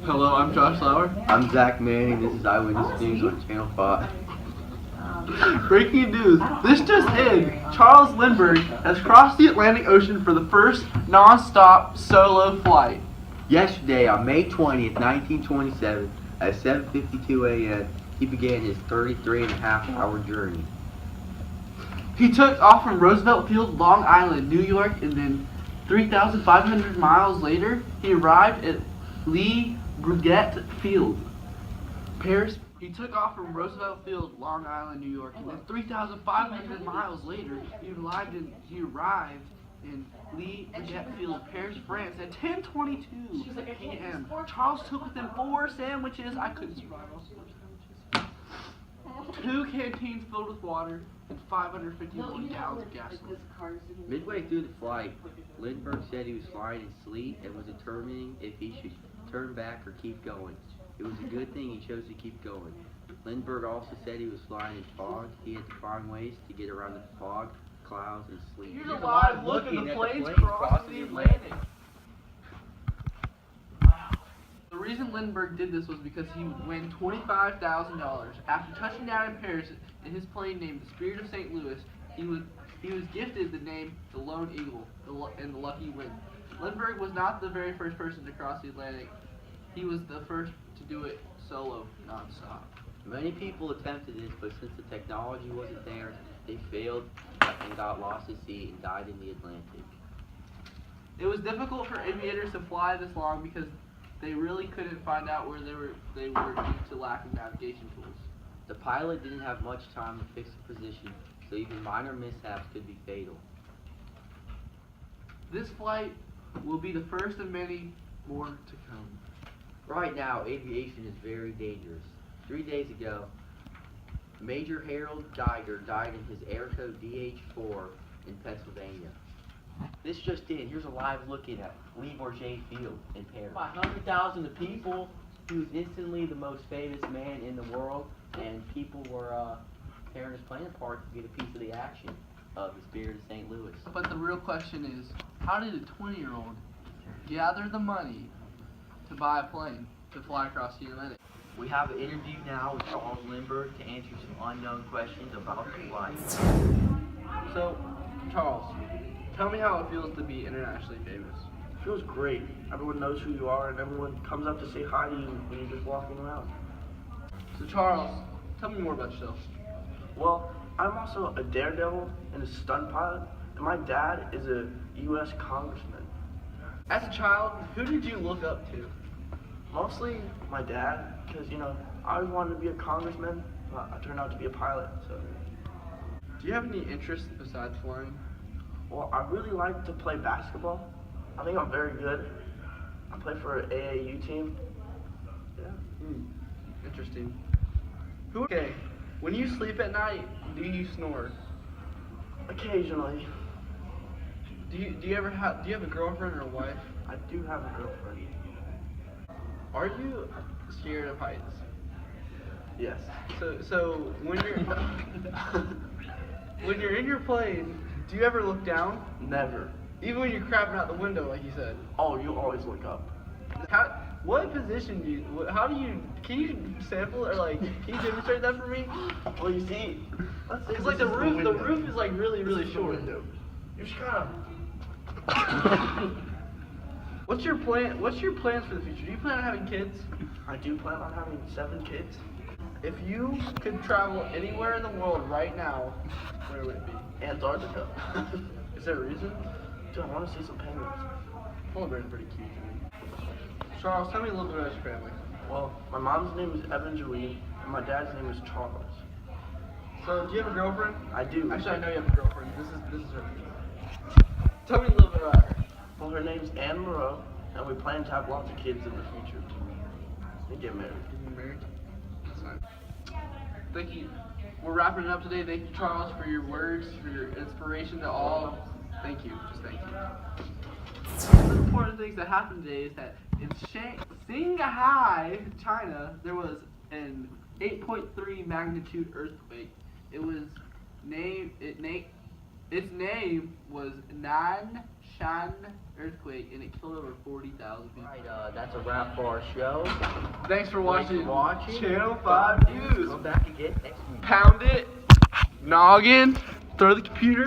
Hello, I'm Josh Lauer. I'm Zach Manning. This is Eyewitness News on Channel 5. Breaking news. This just in. Charles Lindbergh has crossed the Atlantic Ocean for the first non-stop solo flight. Yesterday, on May 20th, 1927, at 7:52 a.m., he began his 33.5-hour journey. He took off from Roosevelt Field, Long Island, New York, and then 3,500 miles later, he arrived at Lindbergh Field, Paris. He took off from Roosevelt Field, Long Island, New York, and then 3,500 miles later, he arrived in Lindbergh Field, Paris, France, at 10:22 p.m. Charles took with him 4 sandwiches. I couldn't survive all 4 sandwiches. 2 canteens filled with water and 551 gallons of gasoline. Midway through the flight, Lindbergh said he was flying in sleet and was determining if he should turn back or keep going. It was a good thing he chose to keep going. Lindbergh also said he was flying in fog. He had to find ways to get around the fog, clouds, and sleet. Here's a live look at the planes crossing the Atlantic. The reason Lindbergh did this was because he would win $25,000. After touching down in Paris in his plane named the Spirit of St. Louis, he was gifted the name the Lone Eagle and the Lucky Wind. Lindbergh was not the very first person to cross the Atlantic. He was the first to do it solo, non-stop. Many people attempted this, but since the technology wasn't there, they failed and got lost at sea and died in the Atlantic. It was difficult for aviators to fly this long because they really couldn't find out where they were due to lack of navigation tools. The pilot didn't have much time to fix the position, so even minor mishaps could be fatal. This flight will be the first of many more to come. Right now, aviation is very dangerous. 3 days ago, Major Harold Geiger died in his Airco DH-4 in Pennsylvania. This just in, here's a live look at Lindbergh Field in Paris. By 100,000 people, he was instantly the most famous man in the world, and people were tearing his plane apart to get a piece of the action of the Spirit of St. Louis. But the real question is, how did a 20-year-old gather the money to buy a plane to fly across the Atlantic? We have an interview now with Charles Lindbergh to answer some unknown questions about his life. So, Charles, tell me how it feels to be internationally famous. It feels great. Everyone knows who you are and everyone comes up to say hi to you when you're just walking around. So Charles, tell me more about yourself. Well, I'm also a daredevil and a stunt pilot, and my dad is a U.S. congressman. As a child, who did you look up to? Mostly my dad, because, I always wanted to be a congressman, but I turned out to be a pilot, so. Do you have any interests besides flying? Well, I really like to play basketball. I think I'm very good. I play for an AAU team. Yeah. Interesting. Okay, when you sleep at night, do you snore? Occasionally. Do you have a girlfriend or a wife? I do have a girlfriend. Are you scared of heights? Yes. So when you're in your plane, do you ever look down? Never. Even when you're crapping out the window, like you said. Oh, you always look up. What position do you? Can you sample it, or can you demonstrate that for me? Well, you see, let's say It's like the roof is like really short. Window. You just kind What's your plans for the future? Do you plan on having kids? I do plan on having 7 kids. If you could travel anywhere in the world right now, where would it be? Antarctica. Is there a reason? Dude, I want to see some penguins. Polar bears are pretty cute to me. Charles, tell me a little bit about your family. Well, my mom's name is Evan Jolie, and my dad's name is Charles. So, do you have a girlfriend? I do. Actually, I know you have a girlfriend. This is her. Tell me a little bit about her. Well, her name's Anne Moreau, and we plan to have lots of kids in the future and get married. Getting married? That's nice. Thank you. We're wrapping it up today. Thank you, Charles, for your words, for your inspiration to all. Thank you. Just thank you. One of the important things that happened today is that in Shanghai, China, there was an 8.3 magnitude earthquake. Its name was Nan Chan earthquake, and it killed over 40,000 people. Alright, that's a wrap for our show. Thanks for Thanks watching. for watching. Channel 5 News. Come back again next week. Pound it, noggin, throw the computer.